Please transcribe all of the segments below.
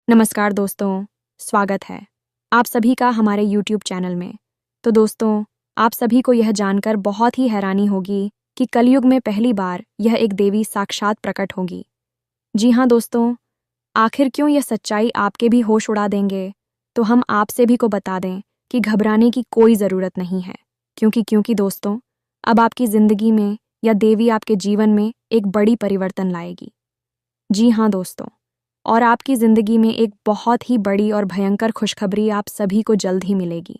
नमस्कार दोस्तों, स्वागत है आप सभी का हमारे YouTube चैनल में। तो दोस्तों, आप सभी को यह जानकर बहुत ही हैरानी होगी कि कलयुग में पहली बार यह एक देवी साक्षात प्रकट होगी। जी हाँ दोस्तों, आखिर क्यों यह सच्चाई आपके भी होश उड़ा देंगे? तो हम आपसे भी को बता दें कि घबराने की कोई ज़रूरत नहीं है, क्योंकि दोस्तों, अब आपकी ज़िंदगी में यह देवी आपके जीवन में एक बड़ी परिवर्तन लाएगी। जी हाँ दोस्तों, और आपकी ज़िंदगी में एक बहुत ही बड़ी और भयंकर खुशखबरी आप सभी को जल्द ही मिलेगी।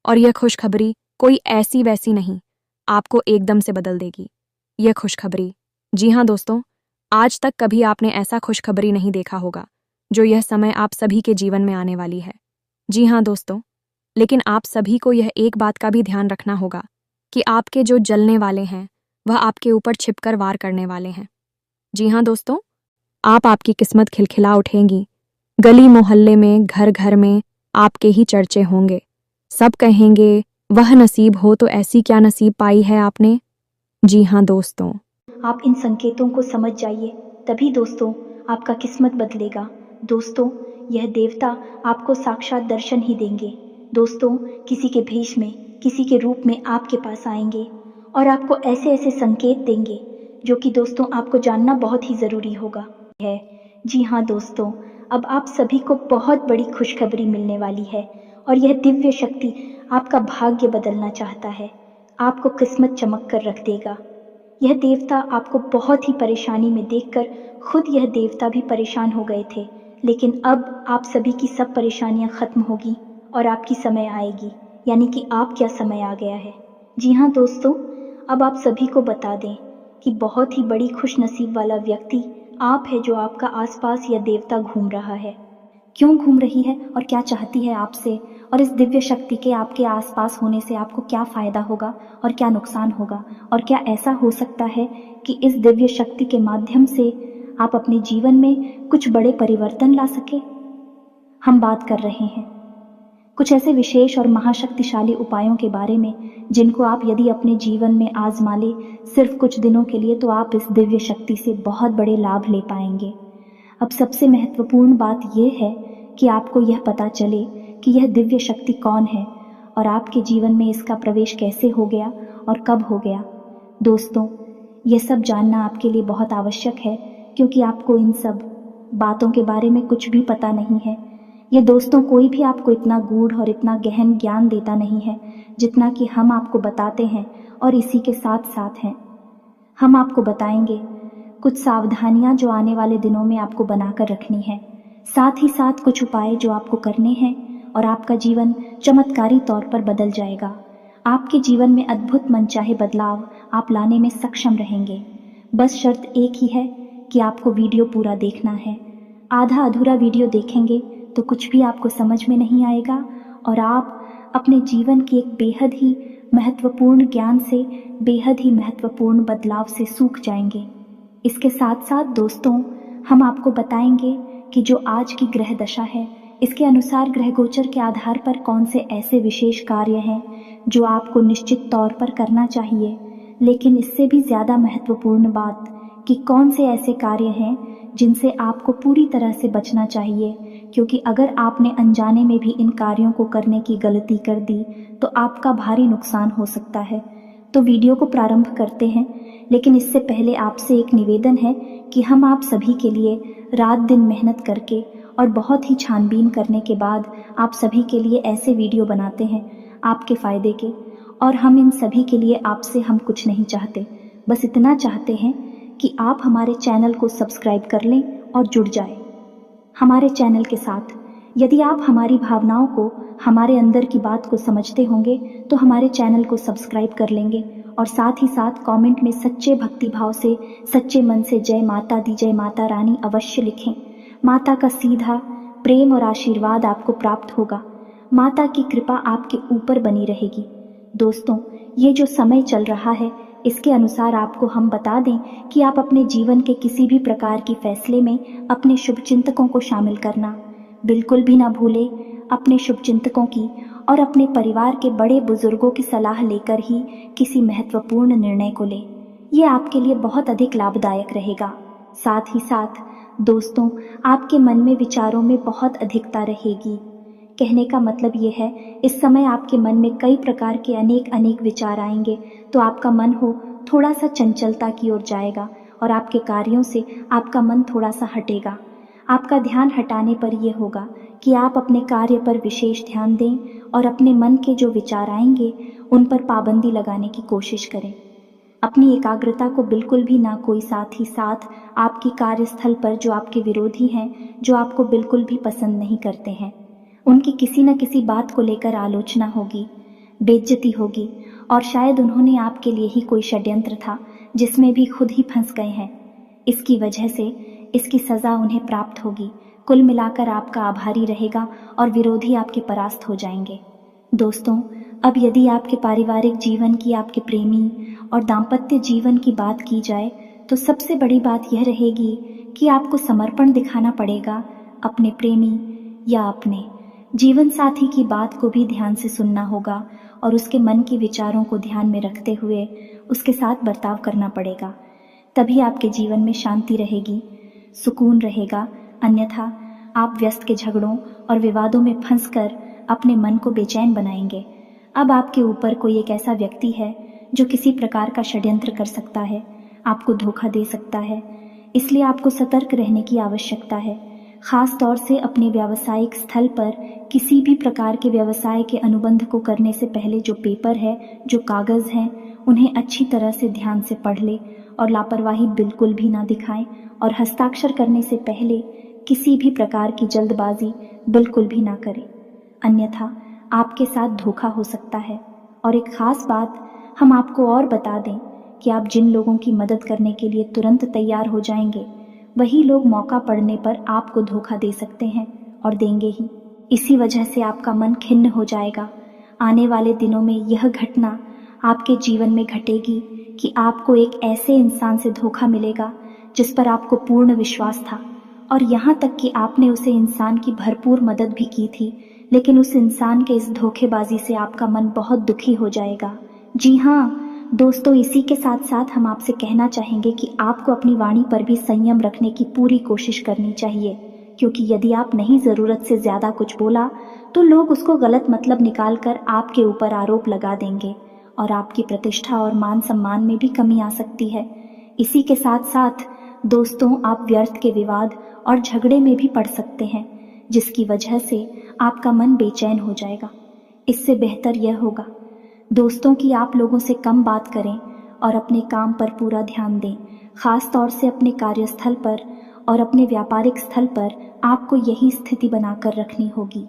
और यह खुशखबरी कोई ऐसी वैसी नहीं, आपको एकदम से बदल देगी। यह खुशखबरी, जी हाँ दोस्तों, आज तक कभी आपने ऐसा खुशखबरी नहीं देखा होगा जो यह समय आप सभी के जीवन में आने वाली है। जी हाँ दोस्तों, लेकिन आप सभी को यह एक बात का भी ध्यान रखना होगा कि आपके जो जलने वाले हैं वह आपके ऊपर छिपकर वार करने वाले हैं। जी हाँ दोस्तों, आप आपकी किस्मत खिलखिला उठेंगी। गली मोहल्ले में, घर घर में आपके ही चर्चे होंगे। सब कहेंगे, वह नसीब हो तो ऐसी क्या नसीब पाई है आपने। जी हाँ दोस्तों, आप इन संकेतों को समझ जाइए, तभी दोस्तों आपका किस्मत बदलेगा। दोस्तों, यह देवता आपको साक्षात दर्शन ही देंगे। दोस्तों, किसी के भेष में, किसी के रूप में आपके पास आएंगे और आपको ऐसे ऐसे संकेत देंगे जो कि दोस्तों आपको जानना बहुत ही ज़रूरी होगा है। जी हाँ दोस्तों, अब आप सभी को बहुत बड़ी खुशखबरी मिलने वाली है और यह दिव्य शक्ति आपका भाग्य बदलना चाहता है। आपको किस्मत चमक कर रख देगा। यह देवता आपको बहुत ही परेशानी में देखकर खुद यह देवता भी परेशान हो गए थे, लेकिन अब आप सभी की सब परेशानियां खत्म होगी और आपकी समय आएगी, यानी कि आप क्या समय आ गया है। जी हाँ दोस्तों, अब आप सभी को बता दें कि बहुत ही बड़ी खुश नसीब वाला व्यक्ति आप है जो आपका आसपास यह देवता घूम रहा है। क्यों घूम रही है और क्या चाहती है आपसे, और इस दिव्य शक्ति के आपके आसपास होने से आपको क्या फ़ायदा होगा और क्या नुकसान होगा, और क्या ऐसा हो सकता है कि इस दिव्य शक्ति के माध्यम से आप अपने जीवन में कुछ बड़े परिवर्तन ला सके। हम बात कर रहे हैं कुछ ऐसे विशेष और महाशक्तिशाली उपायों के बारे में जिनको आप यदि अपने जीवन में आजमा ले सिर्फ कुछ दिनों के लिए, तो आप इस दिव्य शक्ति से बहुत बड़े लाभ ले पाएंगे। अब सबसे महत्वपूर्ण बात यह है कि आपको यह पता चले कि यह दिव्य शक्ति कौन है और आपके जीवन में इसका प्रवेश कैसे हो गया और कब हो गया। दोस्तों, यह सब जानना आपके लिए बहुत आवश्यक है, क्योंकि आपको इन सब बातों के बारे में कुछ भी पता नहीं है। यह दोस्तों कोई भी आपको इतना गूढ़ और इतना गहन ज्ञान देता नहीं है जितना कि हम आपको बताते हैं, और इसी के साथ साथ हैं हम आपको बताएंगे कुछ सावधानियां जो आने वाले दिनों में आपको बनाकर रखनी है, साथ ही साथ कुछ उपाय जो आपको करने हैं और आपका जीवन चमत्कारी तौर पर बदल जाएगा। आपके जीवन में अद्भुत मनचाहे बदलाव आप लाने में सक्षम रहेंगे। बस शर्त एक ही है कि आपको वीडियो पूरा देखना है। आधा अधूरा वीडियो देखेंगे तो कुछ भी आपको समझ में नहीं आएगा और आप अपने जीवन की एक बेहद ही महत्वपूर्ण ज्ञान से, बेहद ही महत्वपूर्ण बदलाव से सूख जाएंगे। इसके साथ साथ दोस्तों, हम आपको बताएंगे कि जो आज की ग्रह दशा है, इसके अनुसार ग्रह गोचर के आधार पर कौन से ऐसे विशेष कार्य हैं जो आपको निश्चित तौर पर करना चाहिए। लेकिन इससे भी ज़्यादा महत्वपूर्ण बात कि कौन से ऐसे कार्य हैं जिनसे आपको पूरी तरह से बचना चाहिए, क्योंकि अगर आपने अनजाने में भी इन कार्यों को करने की गलती कर दी तो आपका भारी नुकसान हो सकता है। तो वीडियो को प्रारंभ करते हैं, लेकिन इससे पहले आपसे एक निवेदन है कि हम आप सभी के लिए रात दिन मेहनत करके और बहुत ही छानबीन करने के बाद आप सभी के लिए ऐसे वीडियो बनाते हैं आपके फ़ायदे के, और हम इन सभी के लिए आपसे हम कुछ नहीं चाहते, बस इतना चाहते हैं कि आप हमारे चैनल को सब्सक्राइब कर लें और जुड़ जाए हमारे चैनल के साथ। यदि आप हमारी भावनाओं को, हमारे अंदर की बात को समझते होंगे तो हमारे चैनल को सब्सक्राइब कर लेंगे, और साथ ही साथ कमेंट में सच्चे भक्ति भाव से, सच्चे मन से जय माता दी, जय माता रानी अवश्य लिखें। माता का सीधा प्रेम और आशीर्वाद आपको प्राप्त होगा। माता की कृपा आपके ऊपर बनी रहेगी। दोस्तों, ये जो समय चल रहा है, इसके अनुसार आपको हम बता दें कि आप अपने जीवन के किसी भी प्रकार की फैसले में अपने शुभचिंतकों को शामिल करना बिल्कुल भी ना भूलें। अपने शुभचिंतकों की और अपने परिवार के बड़े बुजुर्गों की सलाह लेकर ही किसी महत्वपूर्ण निर्णय को लें। ये आपके लिए बहुत अधिक लाभदायक रहेगा। साथ ही साथ दोस्तों, आपके मन में विचारों में बहुत अधिकता रहेगी। कहने का मतलब ये है, इस समय आपके मन में कई प्रकार के अनेक अनेक विचार आएंगे, तो आपका मन हो थोड़ा सा चंचलता की ओर जाएगा और आपके कार्यों से आपका मन थोड़ा सा हटेगा। आपका ध्यान हटाने पर यह होगा कि आप अपने कार्य पर विशेष ध्यान दें और अपने मन के जो विचार आएंगे उन पर पाबंदी लगाने की कोशिश करें। अपनी एकाग्रता को बिल्कुल भी ना कोई साथ ही साथ आपकी कार्यस्थल पर जो आपके विरोधी हैं, जो आपको बिल्कुल भी पसंद नहीं करते हैं, उनकी किसी न किसी बात को लेकर आलोचना होगी, बेइज्जती होगी और शायद उन्होंने आपके लिए ही कोई षड्यंत्र था जिसमें भी खुद ही फंस गए हैं। इसकी वजह से इसकी सज़ा उन्हें प्राप्त होगी। कुल मिलाकर आपका आभारी रहेगा और विरोधी आपके परास्त हो जाएंगे। दोस्तों, अब यदि आपके पारिवारिक जीवन की, आपके प्रेमी और दाम्पत्य जीवन की बात की जाए तो सबसे बड़ी बात यह रहेगी कि आपको समर्पण दिखाना पड़ेगा अपने प्रेमी या अपने जीवन साथी की बात को भी ध्यान से सुनना होगा और उसके मन के विचारों को ध्यान में रखते हुए उसके साथ बर्ताव करना पड़ेगा। तभी आपके जीवन में शांति रहेगी, सुकून रहेगा। अन्यथा आप व्यस्त के झगड़ों और विवादों में फंसकर अपने मन को बेचैन बनाएंगे। अब आपके ऊपर कोई एक ऐसा व्यक्ति है जो किसी प्रकार का षड्यंत्र कर सकता है, आपको धोखा दे सकता है। इसलिए आपको सतर्क रहने की आवश्यकता है। खास तौर से अपने व्यावसायिक स्थल पर किसी भी प्रकार के व्यवसाय के अनुबंध को करने से पहले जो पेपर है, जो कागज़ हैं, उन्हें अच्छी तरह से ध्यान से पढ़ ले और लापरवाही बिल्कुल भी ना दिखाएं और हस्ताक्षर करने से पहले किसी भी प्रकार की जल्दबाजी बिल्कुल भी ना करें, अन्यथा आपके साथ धोखा हो सकता है। और एक ख़ास बात हम आपको और बता दें कि आप जिन लोगों की मदद करने के लिए तुरंत तैयार हो जाएंगे, वही लोग मौका पड़ने पर आपको धोखा दे सकते हैं और देंगे ही। इसी वजह से आपका मन खिन्न हो जाएगा। आने वाले दिनों में यह घटना आपके जीवन में घटेगी कि आपको एक ऐसे इंसान से धोखा मिलेगा जिस पर आपको पूर्ण विश्वास था और यहाँ तक कि आपने उसे इंसान की भरपूर मदद भी की थी, लेकिन उस इंसान के इस धोखेबाजी से आपका मन बहुत दुखी हो जाएगा। जी हाँ दोस्तों, इसी के साथ साथ हम आपसे कहना चाहेंगे कि आपको अपनी वाणी पर भी संयम रखने की पूरी कोशिश करनी चाहिए, क्योंकि यदि आप नहीं ज़रूरत से ज़्यादा कुछ बोला तो लोग उसको गलत मतलब निकालकर आपके ऊपर आरोप लगा देंगे और आपकी प्रतिष्ठा और मान सम्मान में भी कमी आ सकती है। इसी के साथ साथ दोस्तों, आप व्यर्थ के विवाद और झगड़े में भी पड़ सकते हैं, जिसकी वजह से आपका मन बेचैन हो जाएगा। इससे बेहतर यह होगा दोस्तों कि आप लोगों से कम बात करें और अपने काम पर पूरा ध्यान दें। खास तौर से अपने कार्यस्थल पर और अपने व्यापारिक स्थल पर आपको यही स्थिति बनाकर रखनी होगी।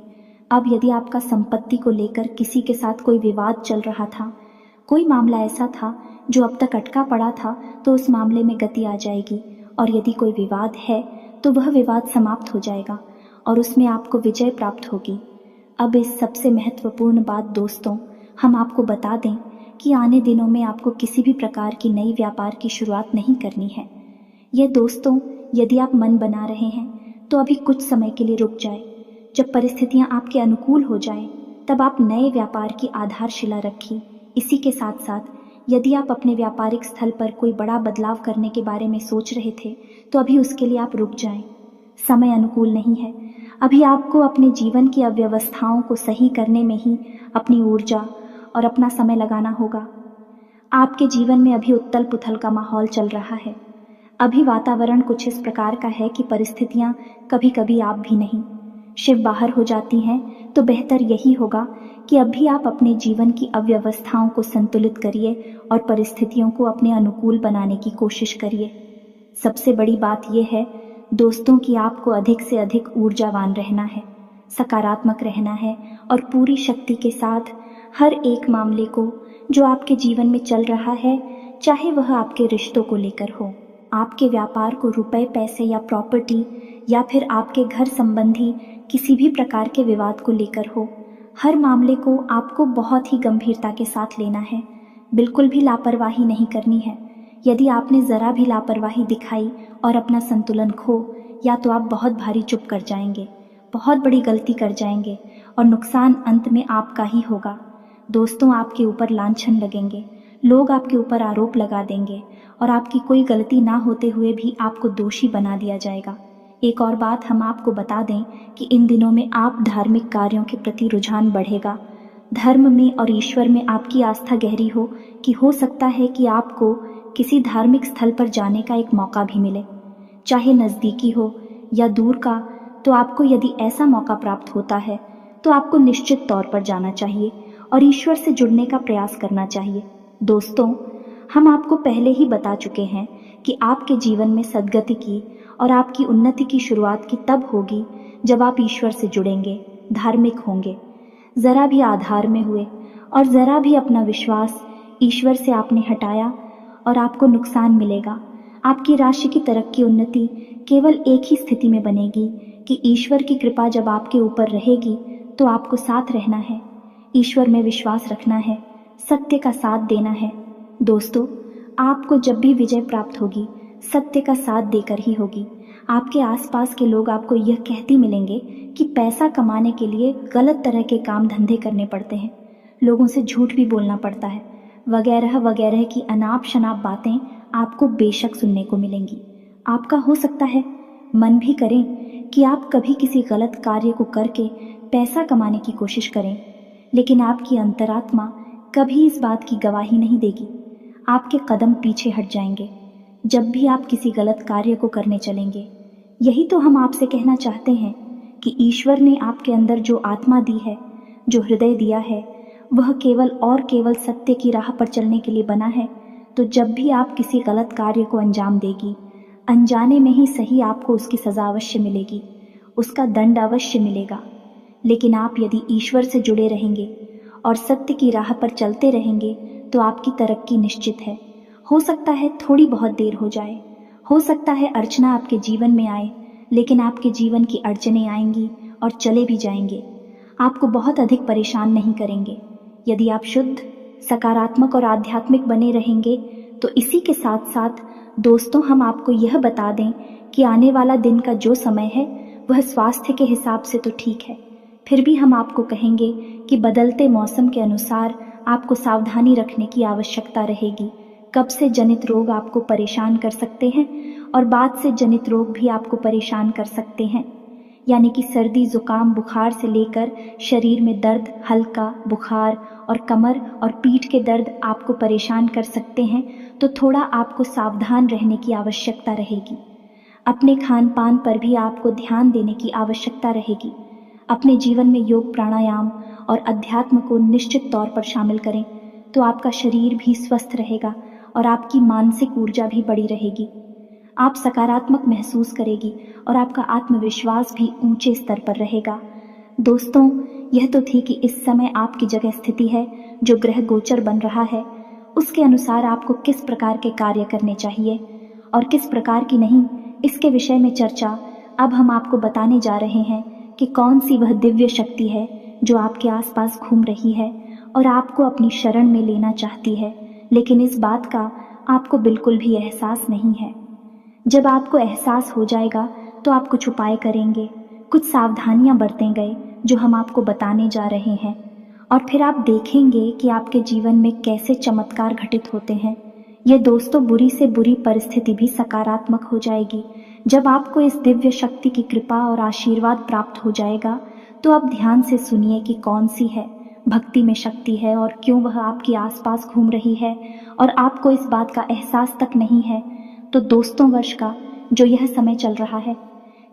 अब यदि आपका संपत्ति को लेकर किसी के साथ कोई विवाद चल रहा था, कोई मामला ऐसा था जो अब तक अटका पड़ा था, तो उस मामले में गति आ जाएगी और यदि कोई विवाद है तो वह विवाद समाप्त हो जाएगा और उसमें आपको विजय प्राप्त होगी। अब इस सबसे महत्वपूर्ण बात दोस्तों, हम आपको बता दें कि आने दिनों में आपको किसी भी प्रकार की नई व्यापार की शुरुआत नहीं करनी है। यह दोस्तों, यदि आप मन बना रहे हैं तो अभी कुछ समय के लिए रुक जाए। जब परिस्थितियां आपके अनुकूल हो जाएं, तब आप नए व्यापार की आधारशिला रखिए। इसी के साथ साथ यदि आप अपने व्यापारिक स्थल पर कोई बड़ा बदलाव करने के बारे में सोच रहे थे, तो अभी उसके लिए आप रुक जाएं। समय अनुकूल नहीं है। अभी आपको अपने जीवन की अव्यवस्थाओं को सही करने में ही अपनी ऊर्जा और अपना समय लगाना होगा। आपके जीवन में अभी उत्तल पुथल का माहौल चल रहा है। अभी वातावरण कुछ इस प्रकार का है कि परिस्थितियां कभी कभी आप भी नहीं शिव बाहर हो जाती हैं, तो बेहतर यही होगा कि अभी आप अपने जीवन की अव्यवस्थाओं को संतुलित करिए और परिस्थितियों को अपने अनुकूल बनाने की कोशिश करिए। सबसे बड़ी बात यह है दोस्तों कि आपको अधिक से अधिक ऊर्जावान रहना है, सकारात्मक रहना है और पूरी शक्ति के साथ हर एक मामले को जो आपके जीवन में चल रहा है, चाहे वह आपके रिश्तों को लेकर हो, आपके व्यापार को रुपए पैसे या प्रॉपर्टी या फिर आपके घर संबंधी किसी भी प्रकार के विवाद को लेकर हो, हर मामले को आपको बहुत ही गंभीरता के साथ लेना है। बिल्कुल भी लापरवाही नहीं करनी है। यदि आपने ज़रा भी लापरवाही दिखाई और अपना संतुलन खो, या तो आप बहुत भारी चुप कर जाएंगे, बहुत बड़ी गलती कर जाएंगे और नुकसान अंत में आपका ही होगा। दोस्तों, आपके ऊपर लांछन लगेंगे, लोग आपके ऊपर आरोप लगा देंगे और आपकी कोई गलती ना होते हुए भी आपको दोषी बना दिया जाएगा। एक और बात हम आपको बता दें कि इन दिनों में आप धार्मिक कार्यों के प्रति रुझान बढ़ेगा। धर्म में और ईश्वर में आपकी आस्था गहरी हो कि हो सकता है कि आपको किसी धार्मिक स्थल पर जाने का एक मौका भी मिले, चाहे नज़दीकी हो या दूर का। तो आपको यदि ऐसा मौका प्राप्त होता है तो आपको निश्चित तौर पर जाना चाहिए और ईश्वर से जुड़ने का प्रयास करना चाहिए। दोस्तों, हम आपको पहले ही बता चुके हैं कि आपके जीवन में सद्गति की और आपकी उन्नति की शुरुआत की तब होगी जब आप ईश्वर से जुड़ेंगे, धार्मिक होंगे, ज़रा भी आधार में हुए और ज़रा भी अपना विश्वास ईश्वर से आपने हटाया और आपको नुकसान मिलेगा। आपकी राशि की तरक्की उन्नति केवल एक ही स्थिति में बनेगी कि ईश्वर की कृपा जब आपके ऊपर रहेगी तो आपको साथ रहना है, ईश्वर में विश्वास रखना है, सत्य का साथ देना है। दोस्तों, आपको जब भी विजय प्राप्त होगी सत्य का साथ देकर ही होगी। आपके आसपास के लोग आपको यह कहते मिलेंगे कि पैसा कमाने के लिए गलत तरह के काम धंधे करने पड़ते हैं, लोगों से झूठ भी बोलना पड़ता है, वगैरह वगैरह की अनाप शनाप बातें आपको बेशक सुनने को मिलेंगी। आपका हो सकता है मन भी करें कि आप कभी किसी गलत कार्य को करके पैसा कमाने की कोशिश करें, लेकिन आपकी अंतरात्मा कभी इस बात की गवाही नहीं देगी। आपके कदम पीछे हट जाएंगे जब भी आप किसी गलत कार्य को करने चलेंगे। यही तो हम आपसे कहना चाहते हैं कि ईश्वर ने आपके अंदर जो आत्मा दी है, जो हृदय दिया है, वह केवल और केवल सत्य की राह पर चलने के लिए बना है। तो जब भी आप किसी गलत कार्य को अंजाम देगी, अनजाने में ही सही आपको उसकी सज़ा अवश्य मिलेगी, उसका दंड अवश्य मिलेगा। लेकिन आप यदि ईश्वर से जुड़े रहेंगे और सत्य की राह पर चलते रहेंगे तो आपकी तरक्की निश्चित है। हो सकता है थोड़ी बहुत देर हो जाए, हो सकता है अड़चना आपके जीवन में आए, लेकिन आपके जीवन की अड़चनें आएंगी और चले भी जाएंगे, आपको बहुत अधिक परेशान नहीं करेंगे। यदि आप शुद्ध, सकारात्मक और आध्यात्मिक बने रहेंगे तो इसी के साथ साथ दोस्तों, हम आपको यह बता दें कि आने वाला दिन का जो समय है वह स्वास्थ्य के हिसाब से तो ठीक है, फिर भी हम आपको कहेंगे कि बदलते मौसम के अनुसार आपको सावधानी रखने की आवश्यकता रहेगी। कब से जनित रोग आपको परेशान कर सकते हैं और बाद से जनित रोग भी आपको परेशान कर सकते हैं, यानी कि सर्दी, जुकाम, बुखार से लेकर शरीर में दर्द, हल्का बुखार और कमर और पीठ के दर्द आपको परेशान कर सकते हैं। तो थोड़ा आपको सावधान रहने की आवश्यकता रहेगी। अपने खान पान पर भी आपको ध्यान देने की आवश्यकता रहेगी। अपने जीवन में योग, प्राणायाम और अध्यात्म को निश्चित तौर पर शामिल करें तो आपका शरीर भी स्वस्थ रहेगा और आपकी मानसिक ऊर्जा भी बढ़ी रहेगी। आप सकारात्मक महसूस करेगी और आपका आत्मविश्वास भी ऊंचे स्तर पर रहेगा। दोस्तों, यह तो थी कि इस समय आपकी जगह स्थिति है, जो ग्रह गोचर बन रहा है, उसके अनुसार आपको किस प्रकार के कार्य करने चाहिए और किस प्रकार की नहीं, इसके विषय में चर्चा अब हम आपको बताने जा रहे हैं कि कौन सी वह दिव्य शक्ति है जो आपके आसपास घूम रही है और आपको अपनी शरण में लेना चाहती है, लेकिन इस बात का आपको बिल्कुल भी एहसास नहीं है। जब आपको एहसास हो जाएगा तो आप कुछ उपाय करेंगे, कुछ सावधानियां बरतेंगे जो हम आपको बताने जा रहे हैं, और फिर आप देखेंगे कि आपके जीवन में कैसे चमत्कार घटित होते हैं। ये दोस्तों, बुरी से बुरी परिस्थिति भी सकारात्मक हो जाएगी। जब आपको इस दिव्य शक्ति की कृपा और आशीर्वाद प्राप्त हो जाएगा तो आप ध्यान से सुनिए कि कौन सी है भक्ति में शक्ति है और क्यों वह आपके आसपास घूम रही है और आपको इस बात का एहसास तक नहीं है। तो दोस्तों, वर्ष का जो यह समय चल रहा है,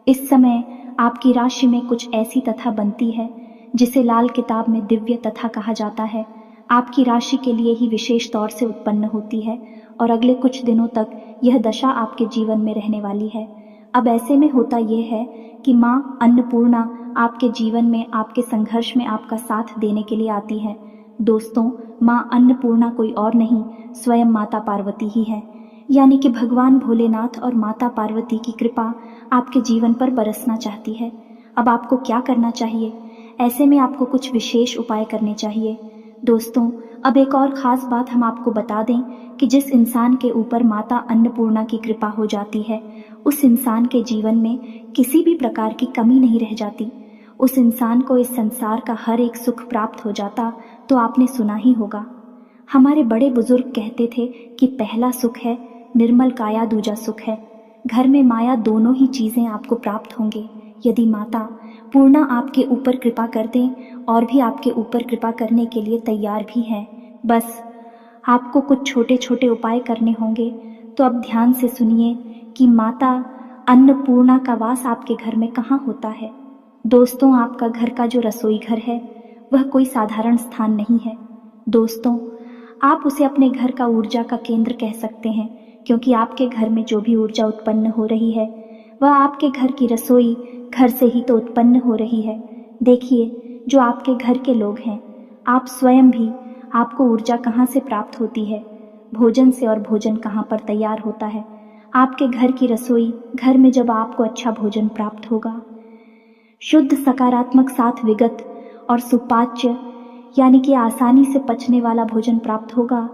इस समय आपकी राशि में कुछ ऐसी तथा बनती है जिसे लाल किताब में दिव्य तथा कहा जाता है। आपकी राशि के लिए ही विशेष तौर से उत्पन्न होती है और अगले कुछ दिनों तक यह दशा आपके जीवन में रहने वाली है। अब ऐसे में होता यह है कि माँ अन्नपूर्णा आपके जीवन में, आपके संघर्ष में आपका साथ देने के लिए आती है। दोस्तों, माँ अन्नपूर्णा कोई और नहीं, स्वयं माता पार्वती ही है, यानी कि भगवान भोलेनाथ और माता पार्वती की कृपा आपके जीवन पर बरसना चाहती है। अब आपको क्या करना चाहिए? ऐसे में आपको कुछ विशेष उपाय करने चाहिए। दोस्तों, अब एक और ख़ास बात हम आपको बता दें कि जिस इंसान के ऊपर माता अन्नपूर्णा की कृपा हो जाती है, उस इंसान के जीवन में किसी भी प्रकार की कमी नहीं रह जाती। उस इंसान को इस संसार का हर एक सुख प्राप्त हो जाता। तो आपने सुना ही होगा, हमारे बड़े बुजुर्ग कहते थे कि पहला सुख है निर्मल काया, दूजा सुख है घर में माया दोनों ही चीज़ें आपको प्राप्त होंगे यदि माता पूर्णा आपके ऊपर कृपा कर दें और भी आपके ऊपर कृपा करने के लिए तैयार भी हैं। बस आपको कुछ छोटे छोटे उपाय करने होंगे। तो अब ध्यान से सुनिए कि माता अन्नपूर्णा का वास आपके घर में कहाँ होता है। दोस्तों, आपका घर का जो रसोई घर है वह कोई साधारण स्थान नहीं है। दोस्तों, आप उसे अपने घर का ऊर्जा का केंद्र कह सकते हैं, क्योंकि आपके घर में जो भी ऊर्जा उत्पन्न हो रही है वह आपके घर की रसोई घर से ही तो उत्पन्न हो रही है। देखिए, जो आपके घर के लोग हैं, आप स्वयं भी, आपको ऊर्जा कहाँ से प्राप्त होती है? भोजन से। और भोजन कहाँ पर तैयार होता है? आपके घर की रसोई घर में। जब आपको अच्छा भोजन प्राप्त होगा, शुद्ध, सकारात्मक, साथ विगत और सुपाच्य यानी कि आसानी से पचने वाला भोजन प्राप्त होगा,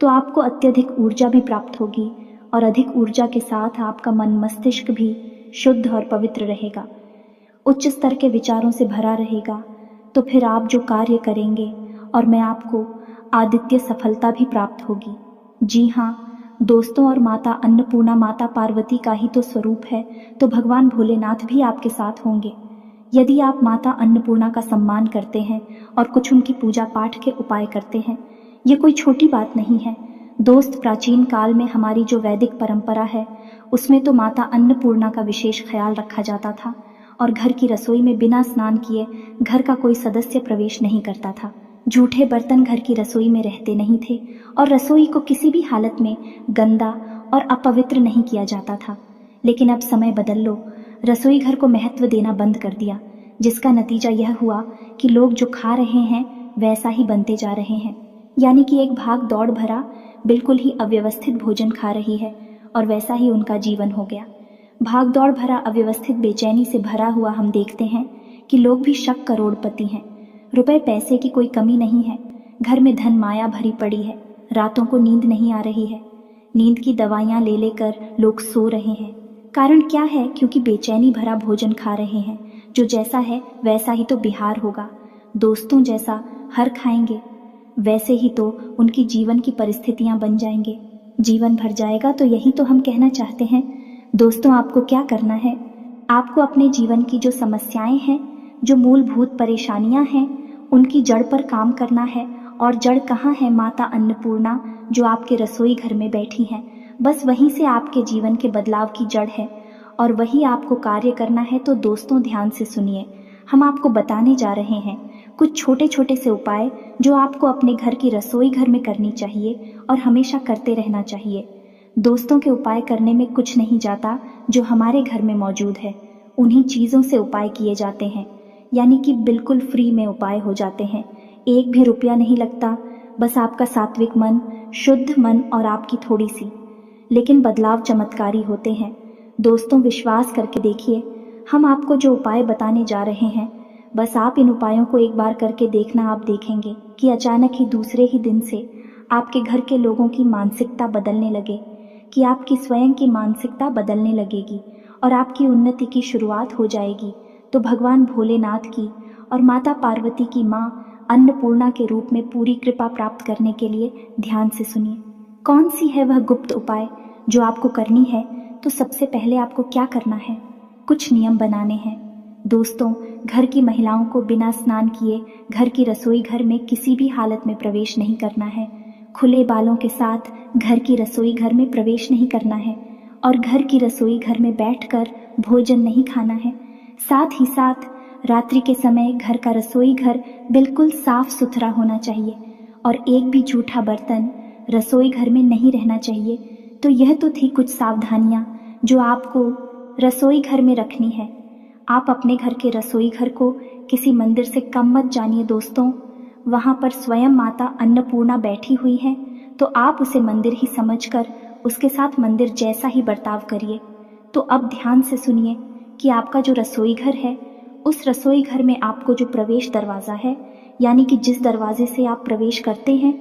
तो आपको अत्यधिक ऊर्जा भी प्राप्त होगी और अधिक ऊर्जा के साथ आपका मन मस्तिष्क भी शुद्ध और पवित्र रहेगा, उच्च स्तर के विचारों से भरा रहेगा। तो फिर आप जो कार्य करेंगे और मैं आपको आदित्य सफलता भी प्राप्त होगी। जी हाँ दोस्तों, और माता अन्नपूर्णा माता पार्वती का ही तो स्वरूप है, तो भगवान भोलेनाथ भी आपके साथ होंगे। यदि आप माता अन्नपूर्णा का सम्मान करते हैं और कुछ उनकी पूजा पाठ के उपाय करते हैं, ये कोई छोटी बात नहीं है। दोस्त, प्राचीन काल में हमारी जो वैदिक परंपरा है उसमें तो माता अन्नपूर्णा का विशेष ख्याल रखा जाता था और घर की रसोई में बिना स्नान किए घर का कोई सदस्य प्रवेश नहीं करता था। जूठे बर्तन घर की रसोई में रहते नहीं थे और रसोई को किसी भी हालत में गंदा और अपवित्र नहीं किया जाता था। लेकिन अब समय बदल लो, रसोई घर को महत्व देना बंद कर दिया, जिसका नतीजा यह हुआ कि लोग जो खा रहे हैं वैसा ही बनते जा रहे हैं। यानी कि एक भाग दौड़ भरा, बिल्कुल ही अव्यवस्थित भोजन खा रही है और वैसा ही उनका जीवन हो गया। भाग दौड़ भरा, अव्यवस्थित, बेचैनी से भरा हुआ हम देखते हैं कि लोग भी शक करोड़पति हैं। रुपए पैसे की कोई कमी नहीं है, घर में धन माया भरी पड़ी है, रातों को नींद नहीं आ रही है, नींद की दवाइयाँ ले लेकर लोग सो रहे हैं। कारण क्या है? क्योंकि बेचैनी भरा भोजन खा रहे हैं। जो जैसा है वैसा ही तो बिहार होगा। दोस्तों, जैसा हर खाएंगे वैसे ही तो उनकी जीवन की परिस्थितियां बन जाएंगे, जीवन भर जाएगा। तो यही तो हम कहना चाहते हैं। दोस्तों, आपको क्या करना है? आपको अपने जीवन की जो समस्याएं हैं, जो मूलभूत परेशानियां हैं, उनकी जड़ पर काम करना है। और जड़ कहाँ है? माता अन्नपूर्णा जो आपके रसोई घर में बैठी हैं, बस वहीं से आपके जीवन के बदलाव की जड़ है और वही आपको कार्य करना है। तो दोस्तों, ध्यान से सुनिए, हम आपको बताने जा रहे हैं कुछ छोटे छोटे से उपाय जो आपको अपने घर की रसोई घर में करनी चाहिए और हमेशा करते रहना चाहिए। दोस्तों, के उपाय करने में कुछ नहीं जाता, जो हमारे घर में मौजूद है उन्हीं चीज़ों से उपाय किए जाते हैं, यानी कि बिल्कुल फ्री में उपाय हो जाते हैं। एक भी रुपया नहीं लगता, बस आपका सात्विक मन, शुद्ध मन और आपकी थोड़ी सी, लेकिन बदलाव चमत्कारी होते हैं। दोस्तों, विश्वास करके देखिए, हम आपको जो उपाय बताने जा रहे हैं, बस आप इन उपायों को एक बार करके देखना। आप देखेंगे कि अचानक ही दूसरे ही दिन से आपके घर के लोगों की मानसिकता बदलने लगे, कि आपकी स्वयं की मानसिकता बदलने लगेगी और आपकी उन्नति की शुरुआत हो जाएगी। तो भगवान भोलेनाथ की और माता पार्वती की माँ अन्नपूर्णा के रूप में पूरी कृपा प्राप्त करने के लिए ध्यान से सुनिए, कौन सी है वह गुप्त उपाय जो आपको करनी है। तो सबसे पहले आपको क्या करना है? कुछ नियम बनाने हैं। दोस्तों, घर की महिलाओं को बिना स्नान किए घर की रसोई घर में किसी भी हालत में प्रवेश नहीं करना है। खुले बालों के साथ घर की रसोई घर में प्रवेश नहीं करना है और घर की रसोई घर में बैठकर भोजन नहीं खाना है। साथ ही साथ रात्रि के समय घर का रसोई घर बिल्कुल साफ सुथरा होना चाहिए और एक भी जूठा बर्तन रसोई घर में नहीं रहना चाहिए। तो यह तो थी कुछ सावधानियां जो आपको रसोई घर में रखनी है। आप अपने घर के रसोई घर को किसी मंदिर से कम मत जानिए दोस्तों। वहाँ पर स्वयं माता अन्नपूर्णा बैठी हुई है, तो आप उसे मंदिर ही समझकर उसके साथ मंदिर जैसा ही बर्ताव करिए। तो अब ध्यान से सुनिए कि आपका जो रसोई घर है, उस रसोई घर में आपको जो प्रवेश दरवाज़ा है, यानी कि जिस दरवाजे से आप प्रवेश करते हैं,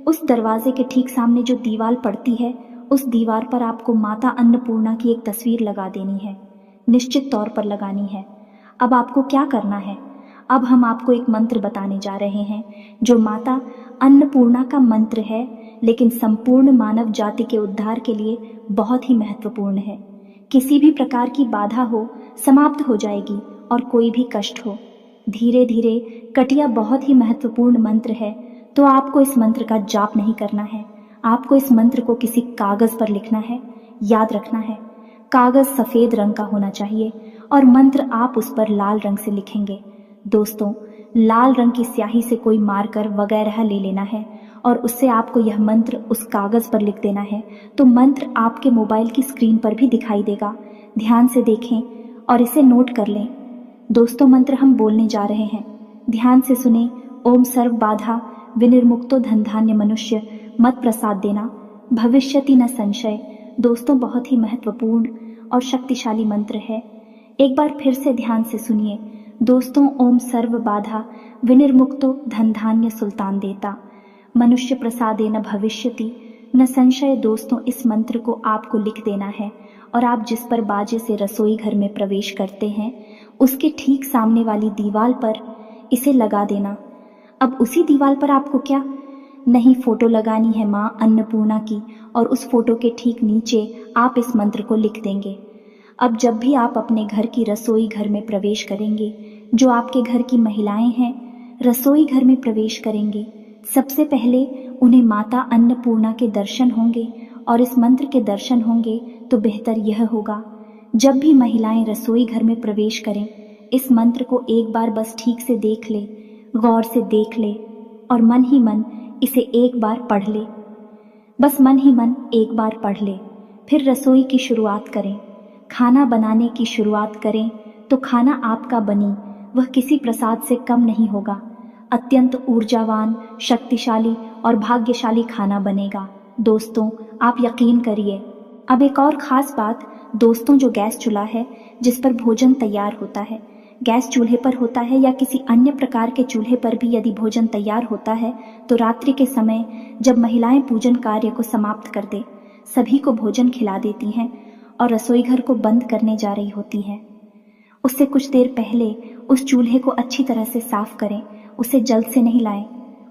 उस दरवाजे के ठीक सामने जो दीवार पड़ती है, उस दीवार पर आपको माता अन्नपूर्णा की एक तस्वीर लगा देनी है, निश्चित तौर पर लगानी है। अब आपको क्या करना है? अब हम आपको एक मंत्र बताने जा रहे हैं जो माता अन्नपूर्णा का मंत्र है, लेकिन संपूर्ण मानव जाति के उद्धार के लिए बहुत ही महत्वपूर्ण है। किसी भी प्रकार की बाधा हो समाप्त हो जाएगी और कोई भी कष्ट हो। धीरे धीरे कटिया बहुत ही महत्वपूर्ण मंत्र है, तो आपको इस मंत्र का जाप नहीं करना है। आपको इस मंत्र को किसी कागज पर लिखना है। याद रखना है, कागज सफेद रंग का होना चाहिए और मंत्र आप उस पर लाल रंग से लिखेंगे। दोस्तों, लाल रंग की स्याही से कोई मार्कर वगैरह ले लेना है और उससे आपको यह मंत्र उस कागज पर लिख देना है। तो मंत्र आपके मोबाइल की स्क्रीन पर भी दिखाई देगा। ध्यान से देखें और इसे नोट कर लें। दोस्तों, मंत्र हम बोलने जा रहे हैं, ध्यान से सुने। ओम सर्व बाधा विनिर्मुक्तो धन धान्य मनुष्य मत प्रसाद देना भविष्यति न संशय। दोस्तों, बहुत ही महत्वपूर्ण और शक्तिशाली मंत्र है। एक बार फिर से ध्यान से सुनिए। दोस्तों, ओम सर्व बाधा विनिर्मुक्तो धन धान्य सुल्तान देता मनुष्य प्रसादेन भविष्यति न संशय। दोस्तों, इस मंत्र को आपको लिख देना है और आप जिस पर बाजे से रसोई घर में प्रवेश करते हैं उसके ठीक सामने वाली दीवार पर इसे लगा देना। अब उसी दीवार पर आपको क्या नहीं, फोटो लगानी है माँ अन्नपूर्णा की, और उस फोटो के ठीक नीचे आप इस मंत्र को लिख देंगे। अब जब भी आप अपने घर की रसोई घर में प्रवेश करेंगे, जो आपके घर की महिलाएं हैं रसोई घर में प्रवेश करेंगे, सबसे पहले उन्हें माता अन्नपूर्णा के दर्शन होंगे और इस मंत्र के दर्शन होंगे तो बेहतर यह होगा, जब भी महिलाएं रसोई घर में प्रवेश करें इस मंत्र को एक बार बस ठीक से देख ले, गौर से देख ले और मन ही मन इसे एक बार पढ़ ले। बस मन ही मन एक बार पढ़ ले। फिर रसोई की शुरुआत करें, खाना बनाने की शुरुआत करें तो खाना आपका बनी वह किसी प्रसाद से कम नहीं होगा। अत्यंत ऊर्जावान, शक्तिशाली और भाग्यशाली खाना बनेगा। दोस्तों, आप यकीन करिए। अब एक और ख़ास बात दोस्तों, जो गैस चूल्हा है जिस पर भोजन तैयार होता है, गैस चूल्हे पर होता है या किसी अन्य प्रकार के चूल्हे पर भी यदि भोजन तैयार होता है तो रात्रि के समय जब महिलाएं पूजन कार्य को समाप्त कर दे, सभी को भोजन खिला देती हैं और रसोई घर को बंद करने जा रही होती हैं, उससे कुछ देर पहले उस चूल्हे को अच्छी तरह से साफ करें। उसे जल्द से नहीं लाएं,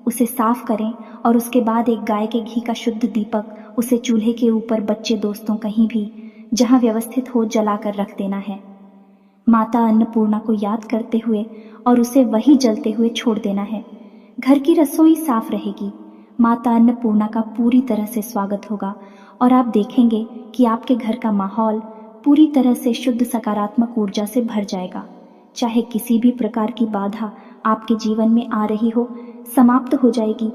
उसे साफ करें और उसके बाद एक गाय के घी का शुद्ध दीपक उसे चूल्हे के ऊपर बच्चे दोस्तों कहीं भी जहां व्यवस्थित हो जलाकर रख देना है। माता अन्नपूर्णा को याद करते हुए और उसे वही जलते हुए छोड़ देना है। घर की रसोई साफ रहेगी, माता अन्नपूर्णा का पूरी तरह से स्वागत होगा और आप देखेंगे कि आपके घर का माहौल पूरी तरह से शुद्ध सकारात्मक ऊर्जा से भर जाएगा। चाहे किसी भी प्रकार की बाधा आपके जीवन में आ रही हो, समाप्त हो जाएगी।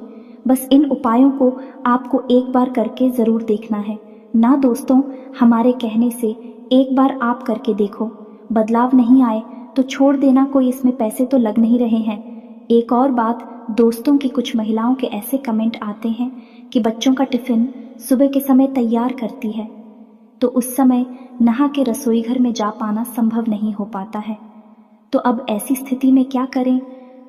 बस इन उपायों को आपको एक बार करके ज़रूर देखना है ना दोस्तों। हमारे कहने से एक बार आप करके देखो, बदलाव नहीं आए तो छोड़ देना, कोई इसमें पैसे तो लग नहीं रहे हैं। एक और बात दोस्तों, की कुछ महिलाओं के ऐसे कमेंट आते हैं कि बच्चों का टिफ़िन सुबह के समय तैयार करती है तो उस समय नहा के रसोई घर में जा पाना संभव नहीं हो पाता है। तो अब ऐसी स्थिति में क्या करें?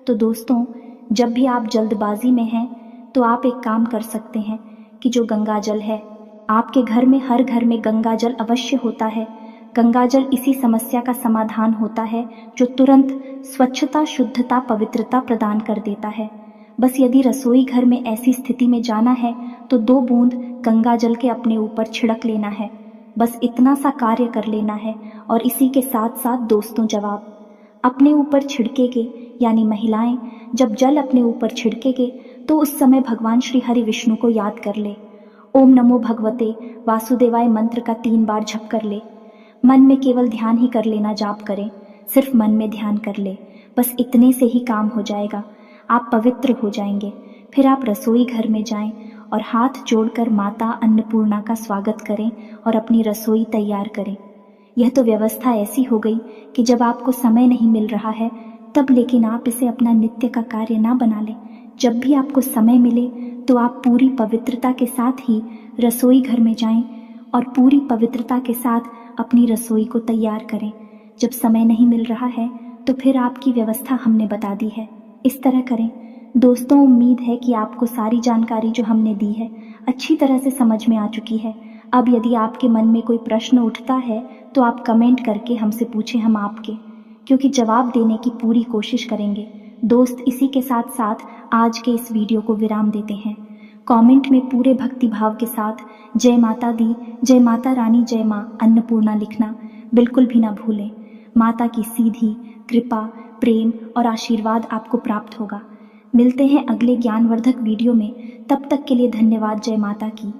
तो दोस्तों, जब भी आप जल्दबाजी में हैं तो आप एक काम कर सकते हैं कि जो गंगा जल है आपके घर में, हर घर में गंगा जल अवश्य होता है। गंगा जल इसी समस्या का समाधान होता है जो तुरंत स्वच्छता, शुद्धता, पवित्रता प्रदान कर देता है। बस यदि रसोई घर में ऐसी स्थिति में जाना है तो 2 बूंद गंगा जल के अपने ऊपर छिड़क लेना है। बस इतना सा कार्य कर लेना है और इसी के साथ साथ दोस्तों, जवाब अपने ऊपर छिड़केगे, यानी महिलाएं जब जल अपने ऊपर छिड़केगे तो उस समय भगवान श्री हरि विष्णु को याद कर ले। ओम नमो भगवते वासुदेवाय मंत्र का 3 बार जप कर ले। मन में केवल ध्यान ही कर लेना, जाप करें, सिर्फ मन में ध्यान कर ले। बस इतने से ही काम हो जाएगा, आप पवित्र हो जाएंगे। फिर आप रसोई घर में जाएं और हाथ जोड़कर माता अन्नपूर्णा का स्वागत करें और अपनी रसोई तैयार करें। यह तो व्यवस्था ऐसी हो गई कि जब आपको समय नहीं मिल रहा है तब, लेकिन आप इसे अपना नित्य का कार्य ना बना लें। जब भी आपको समय मिले तो आप पूरी पवित्रता के साथ ही रसोई घर में जाएं और पूरी पवित्रता के साथ अपनी रसोई को तैयार करें। जब समय नहीं मिल रहा है तो फिर आपकी व्यवस्था हमने बता दी है, इस तरह करें। दोस्तों, उम्मीद है कि आपको सारी जानकारी जो हमने दी है अच्छी तरह से समझ में आ चुकी है। अब यदि आपके मन में कोई प्रश्न उठता है तो आप कमेंट करके हमसे पूछें, हम आपके क्योंकि जवाब देने की पूरी कोशिश करेंगे। दोस्त, इसी के साथ साथ आज के इस वीडियो को विराम देते हैं। कमेंट में पूरे भक्ति भाव के साथ जय माता दी, जय माता रानी, जय माँ अन्नपूर्णा लिखना बिल्कुल भी ना भूलें। माता की सीधी कृपा, प्रेम और आशीर्वाद आपको प्राप्त होगा। मिलते हैं अगले ज्ञानवर्धक वीडियो में, तब तक के लिए धन्यवाद। जय माता की।